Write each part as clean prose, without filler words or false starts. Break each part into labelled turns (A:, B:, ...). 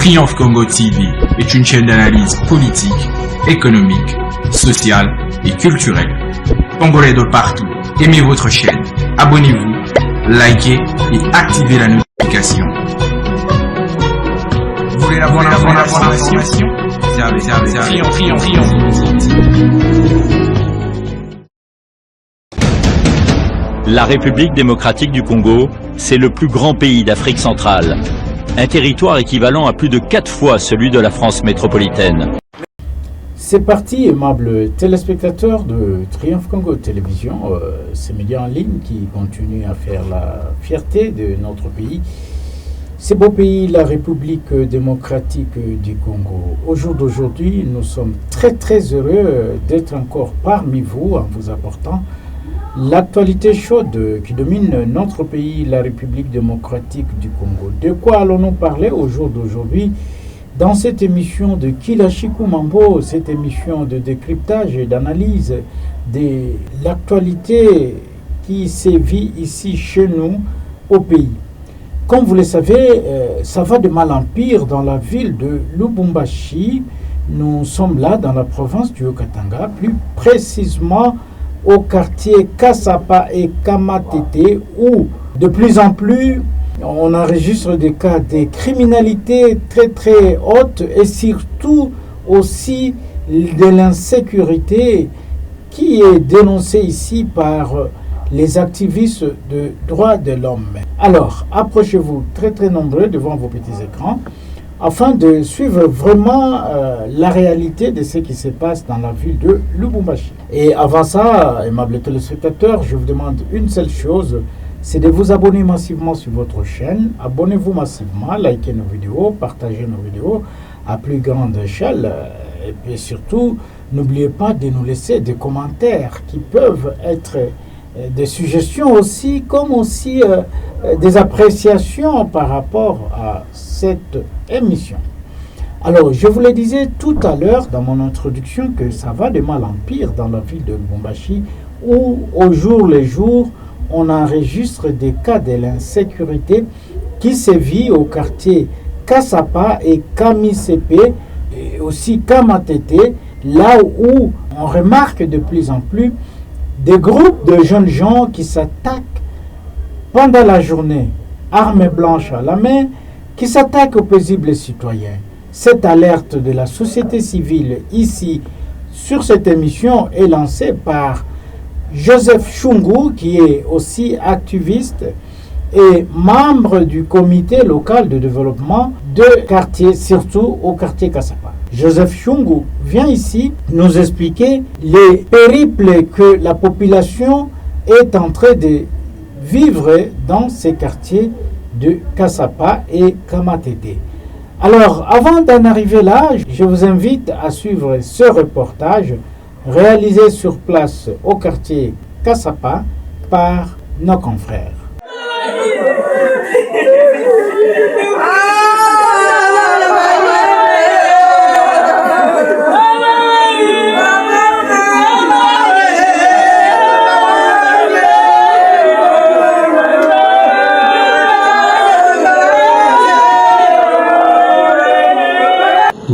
A: Triomphe Congo TV est une chaîne d'analyse politique, économique, sociale et culturelle. Congolais de partout, aimez votre chaîne, abonnez-vous, likez et activez la notification. Vous voulez la bonne information?
B: La République démocratique du Congo, c'est le plus grand pays d'Afrique centrale. Un territoire équivalent à plus de 4 fois celui de la France métropolitaine.
C: C'est parti, aimables téléspectateurs de Triomphe Congo Télévision, ces médias en ligne qui continuent à faire la fierté de notre pays. Ce beau pays, la République démocratique du Congo. Au jour d'aujourd'hui, nous sommes très heureux d'être encore parmi vous en vous apportant l'actualité chaude qui domine notre pays, la République démocratique du Congo. De quoi allons-nous parler au jour d'aujourd'hui dans cette émission de Kilashiku Mambo, cette émission de décryptage et d'analyse de l'actualité qui sévit ici chez nous au pays. Comme vous le savez, ça va de mal en pire dans la ville de Lubumbashi. Nous sommes là dans la province du Haut-Katanga, plus précisément au quartier Kasapa et Kamatete, où de plus en plus on enregistre des cas de criminalité très haute et surtout aussi de l'insécurité qui est dénoncée ici par les activistes de droits de l'homme. Alors, approchez-vous très nombreux devant vos petits écrans afin de suivre vraiment la réalité de ce qui se passe dans la ville de Lubumbashi. Et avant ça, aimables téléspectateurs, je vous demande une seule chose, c'est de vous abonner massivement sur votre chaîne. Abonnez-vous massivement, likez nos vidéos, partagez nos vidéos à plus grande échelle. Et puis surtout, n'oubliez pas de nous laisser des commentaires qui peuvent être des suggestions aussi, comme aussi des appréciations par rapport à cette émission. Alors, je vous le disais tout à l'heure dans mon introduction que ça va de mal en pire dans la ville de Lubumbashi, où au jour le jour, on enregistre des cas de l'insécurité qui sévit au quartier Kasapa et Kamisepe, et aussi Kamatete, là où on remarque de plus en plus des groupes de jeunes gens qui s'attaquent pendant la journée, armes blanches à la main, qui s'attaquent aux paisibles citoyens. Cette alerte de la société civile ici, sur cette émission, est lancée par Joseph Chungu, qui est aussi activiste et membre du comité local de développement de quartier, surtout au quartier Kasapa. Joseph Chungu vient ici nous expliquer les périples que la population est en train de vivre dans ces quartiers de Kasapa et Kamatete. Alors, avant d'en arriver là, je vous invite à suivre ce reportage réalisé sur place au quartier Kasapa par nos confrères.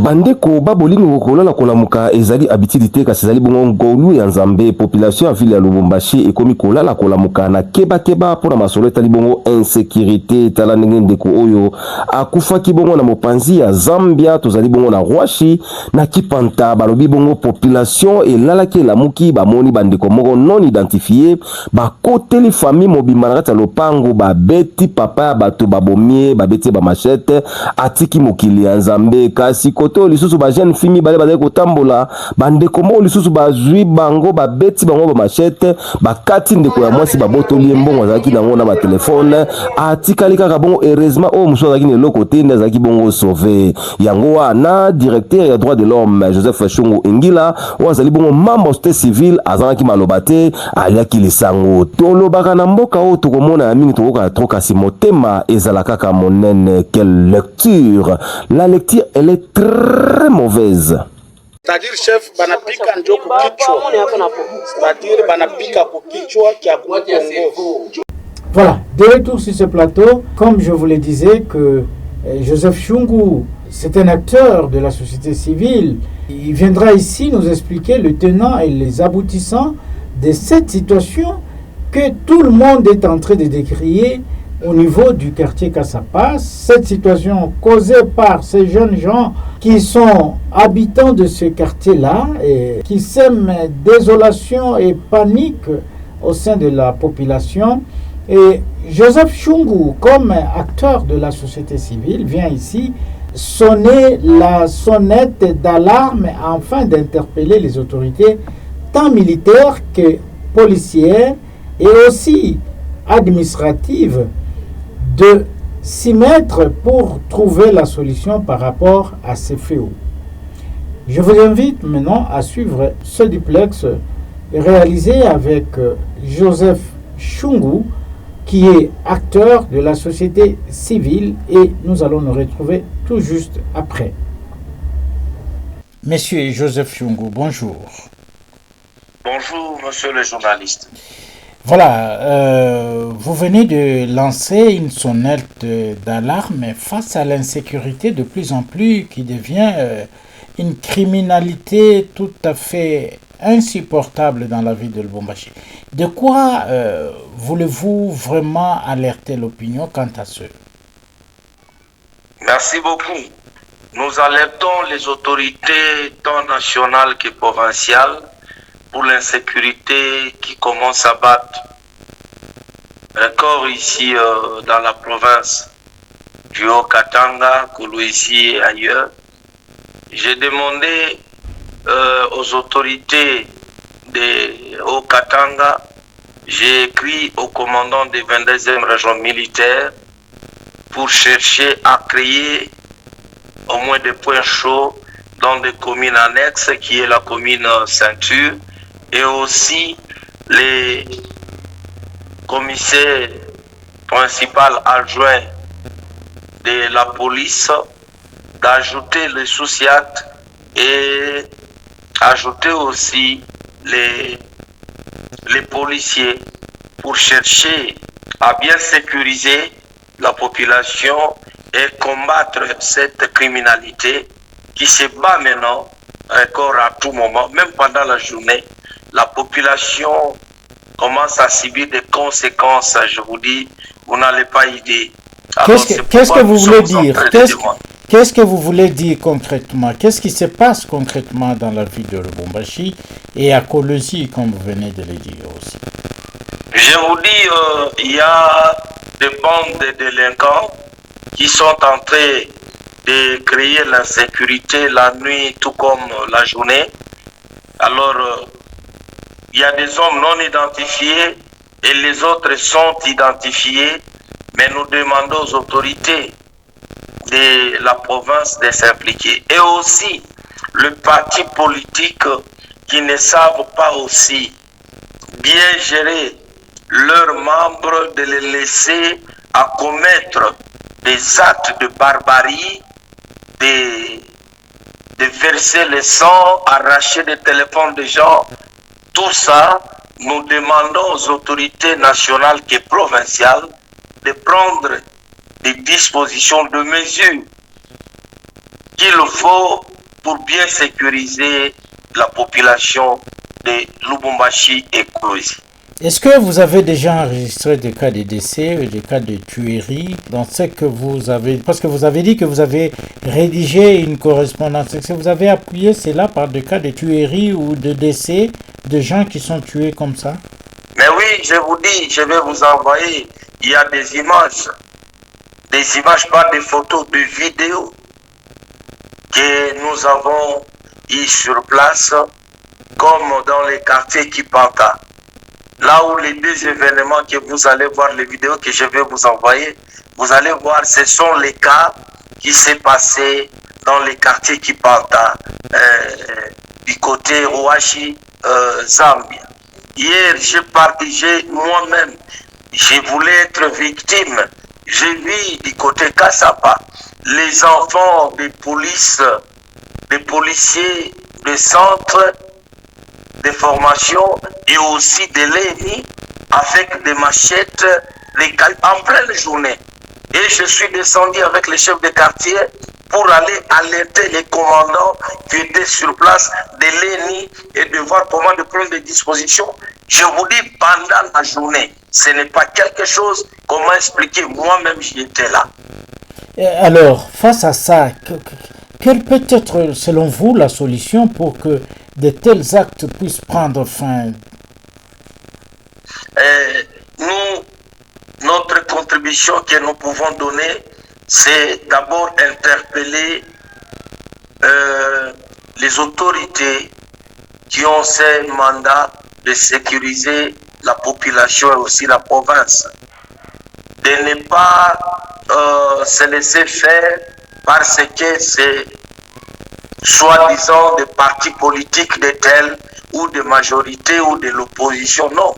D: bandeko babolingo kolala kolamuka ezali habitude te kasi ezali bongo ngolu ya nzambe. Population ya ville ya Lubumbashi ekomi kolala kolamuka na keba pona masolo etali bongo insécurité tala ndenge ndeko oyo akufaki bongo na mopanzi ya Zambia, tozali bongo na Rwashi na Kipanta. Balobi bongo population elalaki elamuki bamoni bandeko moko non identifié bakoteli famille mobimba na kati ya lopango babeti papa ya bato babomie babeti ba machete atiki mokili ya nzambe. Kasi koto lisusu ba jeune fille bale bazali kotambola bandeko mo lisusu bazwi bango babeti bango ba machete bakati ndeko ya mwasi babotoli mbongo azaki nango na ba telefone atikali kaka bongo. Heureusement o muso azaki ne lokote nda azaki bongo sauvé yango wana. Directeur ya droit de l'homme Joseph Chungu Ingila wazali bongo membre société civile azanaki malobate aliaki lisango tolobaka na mboka o tokomona ya mingi tokoka troka si motema ezala kaka monene. Quelle lecture! La lecture elle est très mauvaise.
E: C'est-à-dire chef banapika njo kukichwa. C'est-à-dire banapika kukichwa kia Kongo.
C: Voilà, de retour sur ce plateau, comme je vous le disais que Joseph Chungu c'est un acteur de la société civile. Il viendra ici nous expliquer le tenant et les aboutissants de cette situation que tout le monde est en train de décrier au niveau du quartier Kassapas. Cette situation causée par ces jeunes gens qui sont habitants de ce quartier-là et qui sèment désolation et panique au sein de la population. Et Joseph Chungu, comme acteur de la société civile, vient ici sonner la sonnette d'alarme afin d'interpeller les autorités tant militaires que policières et aussi administratives de s'y mettre pour trouver la solution par rapport à ces fléaux. Je vous invite maintenant à suivre ce duplex réalisé avec Joseph Chungu, qui est acteur de la société civile, et nous allons nous retrouver tout juste après. Monsieur Joseph Chungu, bonjour.
E: Bonjour, monsieur le journaliste.
C: Voilà, vous venez de lancer une sonnette d'alarme face à l'insécurité de plus en plus qui devient une criminalité tout à fait insupportable dans la ville de Lubumbashi. De quoi voulez-vous vraiment alerter l'opinion quant à ce?
E: Merci beaucoup. Nous alertons les autorités tant nationales que provinciales pour l'insécurité qui commence à battre encore ici dans la province du Haut-Katanga, Kolwezi et ailleurs. J'ai demandé aux autorités de Haut-Katanga, j'ai écrit au commandant des 22e région militaire pour chercher à créer au moins des points chauds dans des communes annexes qui est la commune Ceinture et aussi les commissaires principaux adjoints de la police d'ajouter les sous-SIAT et ajouter aussi les policiers pour chercher à bien sécuriser la population et combattre cette criminalité qui se bat maintenant encore à tout moment, même pendant la journée. La population commence à subir des conséquences, je vous dis, vous n'allez pas idée.
C: Qu'est-ce que vous voulez dire? Qu'est-ce que vous voulez dire concrètement? Qu'est-ce qui se passe concrètement dans la ville de Lubumbashi et à Kolwezi, comme vous venez de le dire aussi?
E: Je vous dis, il y a des bandes de délinquants qui sont en train de créer l'insécurité la nuit tout comme la journée. Alors, il y a des hommes non identifiés et les autres sont identifiés, mais nous demandons aux autorités de la province de s'impliquer. Et aussi, le parti politique qui ne savent pas aussi bien gérer leurs membres, de les laisser à commettre des actes de barbarie, de verser le sang, arracher des téléphones des gens. Tout ça, nous demandons aux autorités nationales et provinciales de prendre des dispositions, de mesures qu'il faut pour bien sécuriser la population de Lubumbashi et Kolwezi.
C: Est-ce que vous avez déjà enregistré des cas de décès, des cas de tuerie dans ce que vous avez... Parce que vous avez dit que vous avez rédigé une correspondance. Est-ce que vous avez appuyé cela par des cas de tuerie ou de décès de gens qui sont tués comme ça?
E: Mais oui, je vous dis, je vais vous envoyer. Il y a des images, pas des photos, des vidéos que nous avons eues sur place, comme dans les quartiers Kipanta. Là où les deux événements que vous allez voir, les vidéos que je vais vous envoyer, vous allez voir, ce sont les cas qui s'est passé dans les quartiers Kipanta, du côté Ouachi, Zambia. Hier, j'ai moi-même, je voulais être victime. J'ai vu du côté Kassapa, les enfants des polices, des policiers, des centres de formation et aussi de l'ENI avec des machettes en pleine journée. Et je suis descendu avec les chefs de quartier pour aller alerter les commandants qui étaient sur place de l'ENI et de voir comment de prendre des dispositions. Je vous dis, pendant la journée, ce n'est pas quelque chose qu'on m'a expliqué, moi-même j'y étais là.
C: Et alors, face à ça, quelle peut être, selon vous, la solution pour que de tels actes puissent prendre fin?
E: Notre contribution que nous pouvons donner, c'est d'abord interpeller les autorités qui ont ces mandats de sécuriser la population et aussi la province, de ne pas se laisser faire parce que c'est soi-disant des partis politiques de tels ou de majorité ou de l'opposition. Non.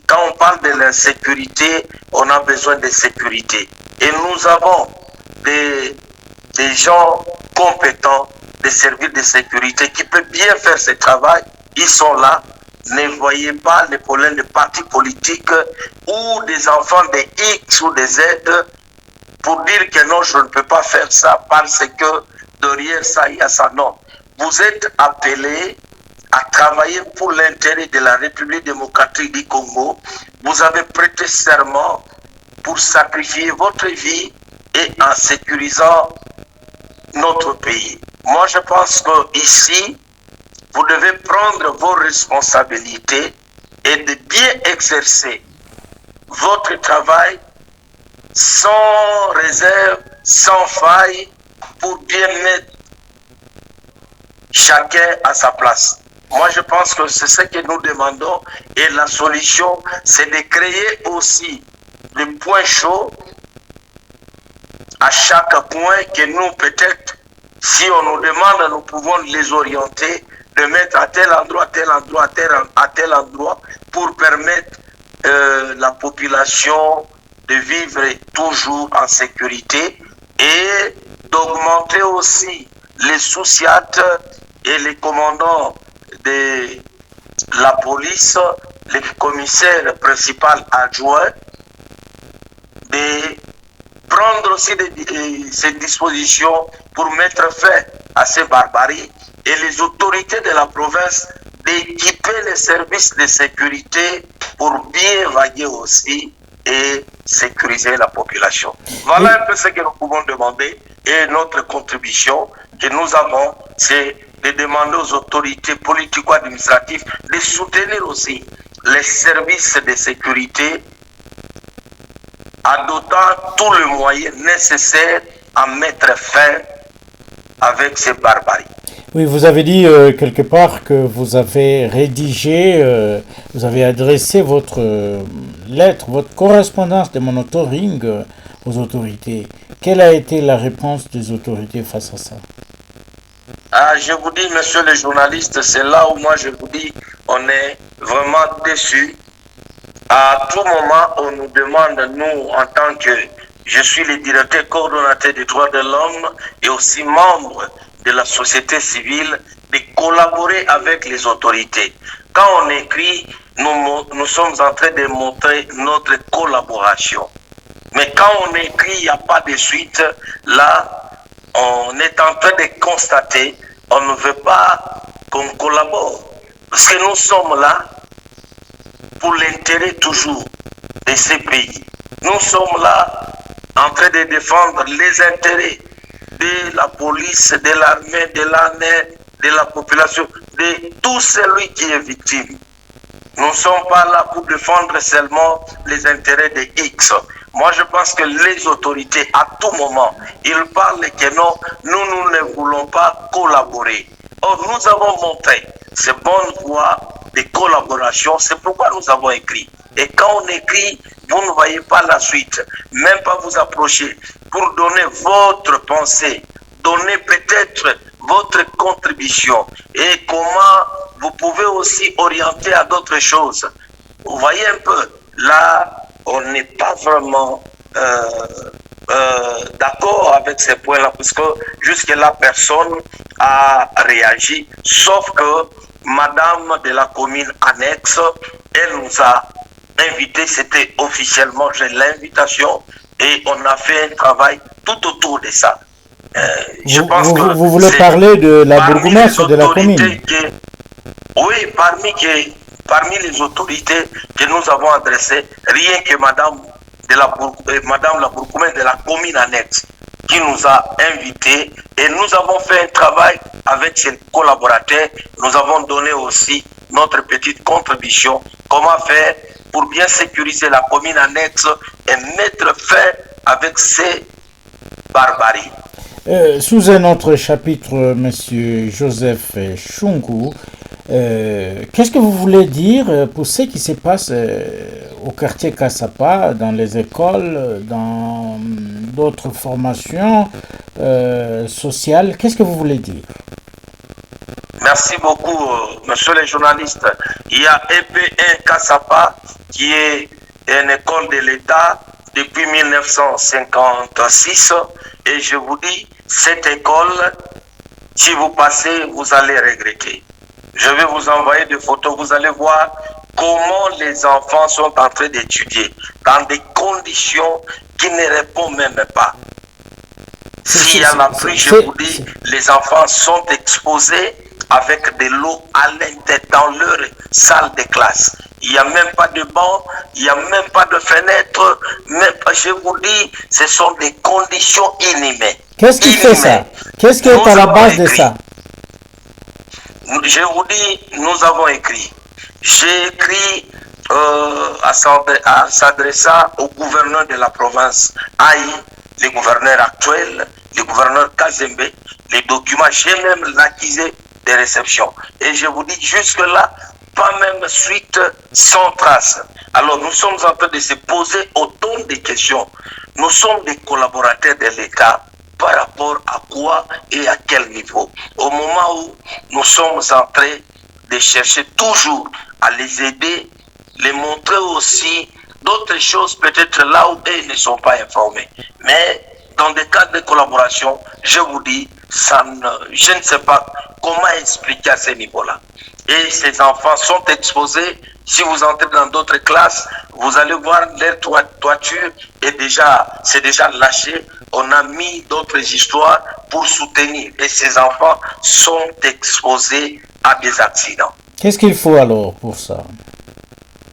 E: Quand on parle de l'insécurité, on a besoin de sécurité. Et nous avons des gens compétents, des services de sécurité qui peuvent bien faire ce travail. Ils sont là. Ne voyez pas les problèmes de partis politiques ou des enfants de X ou des Z pour dire que non, je ne peux pas faire ça parce que derrière ça, il y a ça. Non. Vous êtes appelés à travailler pour l'intérêt de la République démocratique du Congo. Vous avez prêté serment pour sacrifier votre vie et en sécurisant notre pays. Moi, je pense que ici, vous devez prendre vos responsabilités et de bien exercer votre travail sans réserve, sans faille, pour bien mettre chacun à sa place. Moi, je pense que c'est ce que nous demandons et la solution, c'est de créer aussi des points chauds à chaque point que nous, peut-être, si on nous demande, nous pouvons les orienter, de mettre à tel endroit, tel endroit, à tel endroit, pour permettre la population de vivre toujours en sécurité et d'augmenter aussi les sous-siats et les commandants de la police, les commissaires principaux adjoints, de prendre aussi ces dispositions pour mettre fin à ces barbaries et les autorités de la province d'équiper les services de sécurité pour bien vaguer aussi et sécuriser la population. Voilà un peu ce que nous pouvons demander et notre contribution que nous avons, c'est de demander aux autorités politico-administratives de soutenir aussi les services de sécurité adoptant tous les moyens nécessaires à mettre fin avec ces barbaries.
C: Oui, vous avez dit quelque part que vous avez rédigé, vous avez adressé votre lettre, votre correspondance de monitoring aux autorités. Quelle a été la réponse des autorités face à ça?
E: Je vous dis, monsieur le journaliste, c'est là où moi je vous dis, on est vraiment déçus. À tout moment, on nous demande, nous, en tant que, je suis le directeur coordonnateur des droits de l'homme et aussi membre de la société civile, de collaborer avec les autorités. Quand on écrit, nous sommes en train de montrer notre collaboration. Mais quand on écrit, il n'y a pas de suite. Là, on est en train de constater, on ne veut pas qu'on collabore. Parce que nous sommes là pour l'intérêt toujours de ces pays. Nous sommes là en train de défendre les intérêts de la police, de l'armée, de l'armée, de la population, de tout celui qui est victime. Nous ne sommes pas là pour défendre seulement les intérêts de X. Moi, je pense que les autorités, à tout moment, ils parlent que non, nous ne voulons pas collaborer. Or, nous avons montré ces bonnes voies de collaboration, c'est pourquoi nous avons écrit. Et quand on écrit, vous ne voyez pas la suite, même pas vous approcher pour donner votre pensée, donner peut-être votre contribution et comment vous pouvez aussi orienter à d'autres choses. Vous voyez un peu, là, on n'est pas vraiment d'accord avec ces points-là, puisque jusque-là, personne a réagi, sauf que Madame de la commune annexe, elle nous a invités, c'était officiellement, j'ai l'invitation, et on a fait un travail tout autour de ça. Je pense que
C: vous voulez parler de la bourgmestre de la commune?
E: Oui, parmi les autorités que nous avons adressées, rien que Madame la bourgmestre de la commune annexe qui nous a invités et nous avons fait un travail avec ses collaborateurs. Nous avons donné aussi notre petite contribution, comment faire pour bien sécuriser la commune annexe et mettre fin avec ces barbaries.
C: Sous un autre chapitre, Monsieur Joseph Chungu, qu'est-ce que vous voulez dire pour ce qui se passe au quartier Kassapa, dans les écoles, dans d'autres formations sociales? Qu'est-ce que vous voulez dire?
E: Merci beaucoup, monsieur le journaliste. Il y a EP1 Kassapa qui est une école de l'État depuis 1956 et je vous dis, cette école, si vous passez, vous allez regretter. Je vais vous envoyer des photos, vous allez voir comment les enfants sont en train d'étudier dans des conditions qui ne répondent même pas. S'il y en a plus, je vous dis, les enfants sont exposés avec de l'eau à l'intérieur dans leur salle de classe. Il n'y a même pas de banc, il n'y a même pas de fenêtre. Même, je vous dis, ce sont des conditions inhumaines.
C: Qu'est-ce qui fait ça? Qu'est-ce qui est à la base de ça?
E: Je vous dis, nous avons écrit. J'ai écrit en s'adressant au gouverneur de la province Aïe, le gouverneur actuel, le gouverneur Kazembe, les documents, j'ai même l'accusé de réception. Et je vous dis, jusque-là, pas même suite sans trace. Alors nous sommes en train de se poser autant de questions. Nous sommes des collaborateurs de l'État par rapport à quoi et à quel niveau. Au moment où nous sommes en train de chercher toujours à les aider, les montrer aussi d'autres choses peut-être là où ils ne sont pas informés. Mais dans des cas de collaboration, je vous dis, je ne sais pas comment expliquer à ce niveau-là. Et ces enfants sont exposés. Si vous entrez dans d'autres classes, vous allez voir leur toiture c'est déjà lâché. On a mis d'autres histoires pour soutenir. Et ces enfants sont exposés à des accidents.
C: Qu'est-ce qu'il faut alors pour ça?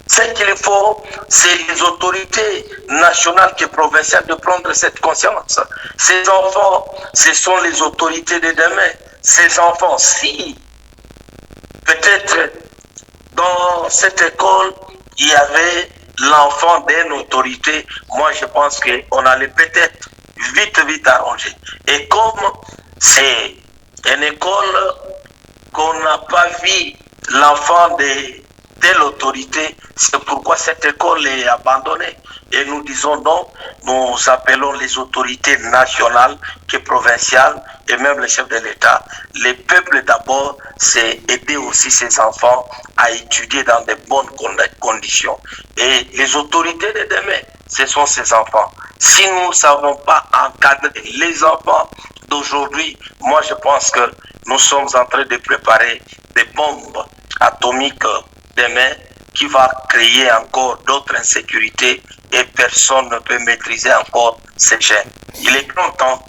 E: Ce qu'il faut, c'est les autorités nationales et provinciales de prendre cette conscience. Ces enfants, ce sont les autorités de demain. Ces enfants, si peut-être dans cette école, il y avait l'enfant d'une autorité, moi je pense qu'on allait peut-être vite arranger. Et comme c'est une école qu'on n'a pas vu l'enfant de l'autorité, c'est pourquoi cette école est abandonnée. Et nous disons non, nous appelons les autorités nationales et provinciales et même le chef de l'État. Les peuples d'abord, c'est aider aussi ces enfants à étudier dans de bonnes conditions. Et les autorités de demain, ce sont ces enfants. Si nous ne savons pas encadrer les enfants d'aujourd'hui, moi je pense que nous sommes en train de préparer des bombes atomiques demain qui va créer encore d'autres insécurités et personne ne peut maîtriser encore ces gènes. Il est grand temps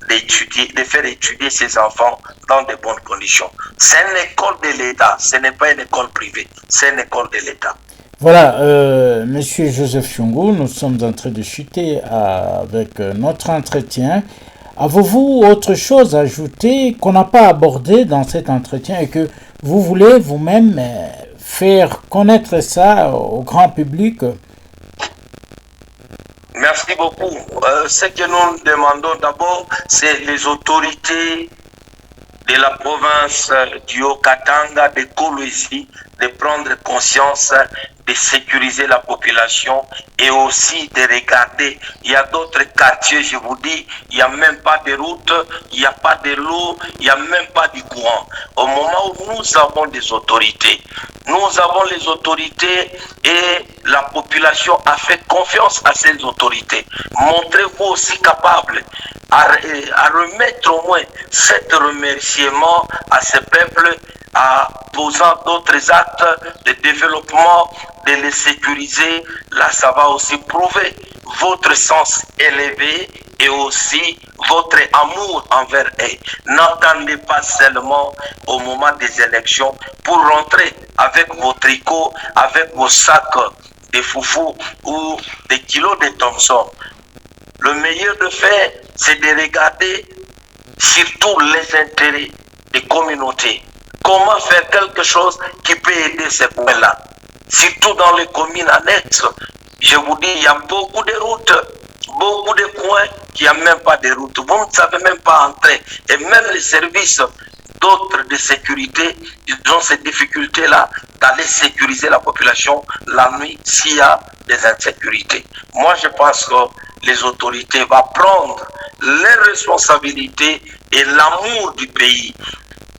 E: de faire étudier ces enfants dans de bonnes conditions. C'est une école de l'État, ce n'est pas une école privée, c'est une école de l'État.
C: Voilà, Monsieur Joseph Chungu, nous sommes en train de chuter avec notre entretien. Avez-vous autre chose à ajouter qu'on n'a pas abordé dans cet entretien et que vous voulez vous-même faire connaître ça au grand public?
E: Merci beaucoup. Ce que nous demandons d'abord, c'est les autorités de la province du Haut-Katanga, de Kolwezi, de prendre conscience, de sécuriser la population et aussi de regarder. Il y a d'autres quartiers, je vous dis, il n'y a même pas de route, il n'y a pas de l'eau, il n'y a même pas de courant. Au moment où nous avons des autorités, nous avons les autorités et la population a fait confiance à ces autorités. Montrez-vous aussi capable à remettre au moins cet remerciement à ce peuple en posant d'autres actes de développement, de les sécuriser. Là, ça va aussi prouver votre sens élevé et aussi votre amour envers eux. N'attendez pas seulement au moment des élections pour rentrer avec vos tricots, avec vos sacs de foufou ou des kilos de Thompson. Le meilleur de faire, c'est de regarder surtout les intérêts des communautés. Comment faire quelque chose qui peut aider ces coins-là. Surtout dans les communes annexes. Je vous dis, il y a beaucoup de routes, beaucoup de coins qui n'ont même pas de route. Vous ne savez même pas entrer. Et même les services d'autres de sécurité, ils ont cette difficulté-là d'aller sécuriser la population la nuit s'il y a des insécurités. Moi, je pense que les autorités vont prendre les responsabilités et l'amour du pays.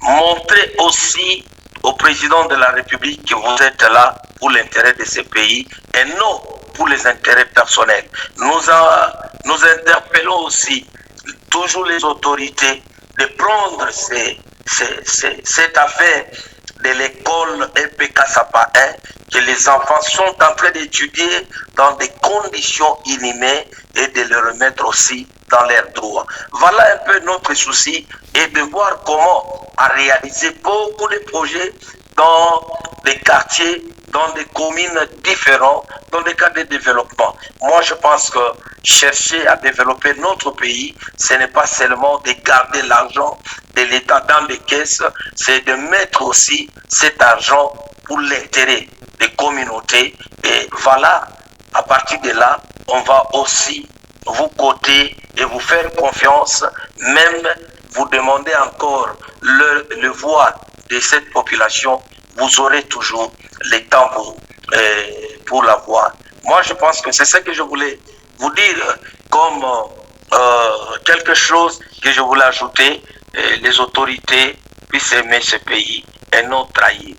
E: Montrer aussi au président de la République que vous êtes là pour l'intérêt de ce pays et non pour les intérêts personnels. Nous interpellons aussi toujours les autorités de prendre cette affaire de l'école EPK Sapa 1, que les enfants sont en train d'étudier dans des conditions inhumaines et de les remettre aussi dans leurs droits. Voilà un peu notre souci et de voir comment réaliser beaucoup de projets dans des quartiers, dans des communes différentes, dans des cas de développement. Moi, je pense que chercher à développer notre pays, ce n'est pas seulement de garder l'argent de l'État dans les caisses, c'est de mettre aussi cet argent pour l'intérêt des communautés. Et voilà, à partir de là, on va aussi vous coter et vous faire confiance, même vous demander encore le voix de cette population, vous aurez toujours le temps pour la voir. Moi, je pense que c'est ce que je voulais vous dire comme quelque chose que je voulais ajouter. Les autorités puissent aimer ce pays et non trahir.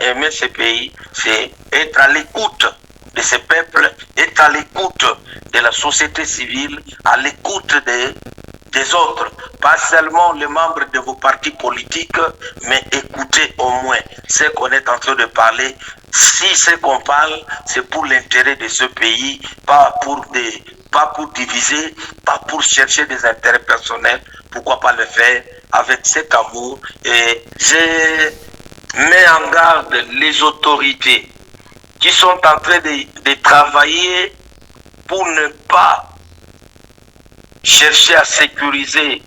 E: Aimer ce pays, c'est être à l'écoute de ce peuple, être à l'écoute de la société civile, à l'écoute des autres, pas seulement les membres de vos partis politiques, mais écoutez au moins ce qu'on est en train de parler. Si ce qu'on parle, c'est pour l'intérêt de ce pays, pas pour diviser, pas pour chercher des intérêts personnels. Pourquoi pas le faire avec cet amour? Et je mets en garde les autorités qui sont en train de travailler pour ne pas chercher à sécuriser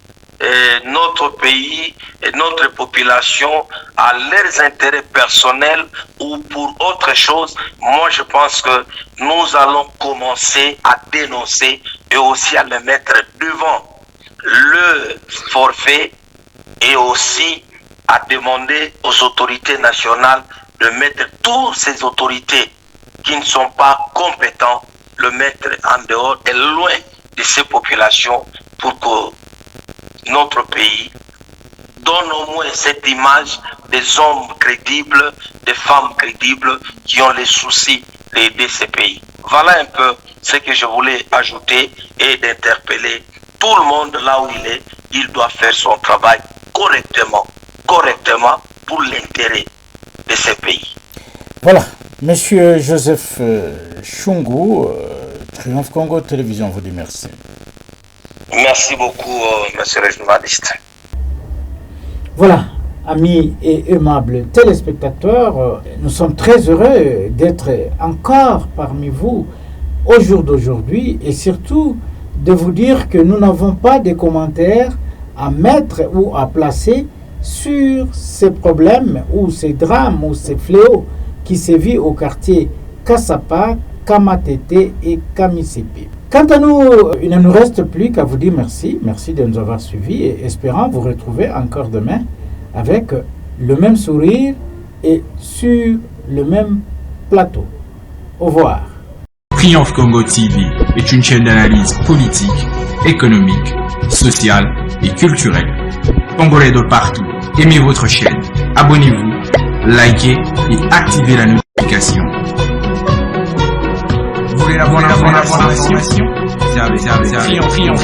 E: notre pays et notre population à leurs intérêts personnels ou pour autre chose. Moi, je pense que nous allons commencer à dénoncer et aussi à le mettre devant le forfait et aussi à demander aux autorités nationales de mettre toutes ces autorités qui ne sont pas compétentes, le mettre en dehors et loin de ces populations pour que notre pays donne au moins cette image des hommes crédibles, des femmes crédibles qui ont les soucis d'aider ces pays. Voilà un peu ce que je voulais ajouter et d'interpeller tout le monde là où il est. Il doit faire son travail correctement pour l'intérêt de ces pays.
C: Voilà, Monsieur Joseph Chungu, Triomphe Congo Télévision vous dit merci.
E: Merci beaucoup, monsieur le journaliste.
C: Voilà, amis et aimables téléspectateurs, nous sommes très heureux d'être encore parmi vous au jour d'aujourd'hui et surtout de vous dire que nous n'avons pas de commentaires à mettre ou à placer sur ces problèmes ou ces drames ou ces fléaux qui sévissent au quartier Kasapa, Kamatete et Kamisepe. Quant à nous, il ne nous reste plus qu'à vous dire merci. Merci de nous avoir suivis et espérant vous retrouver encore demain avec le même sourire et sur le même plateau. Au revoir.
A: Triomphe Congo TV est une chaîne d'analyse politique, économique, sociale et culturelle. Congolais de partout, aimez votre chaîne, abonnez-vous, likez et activez la notification. Vous voulez la bonne information? Triomphe.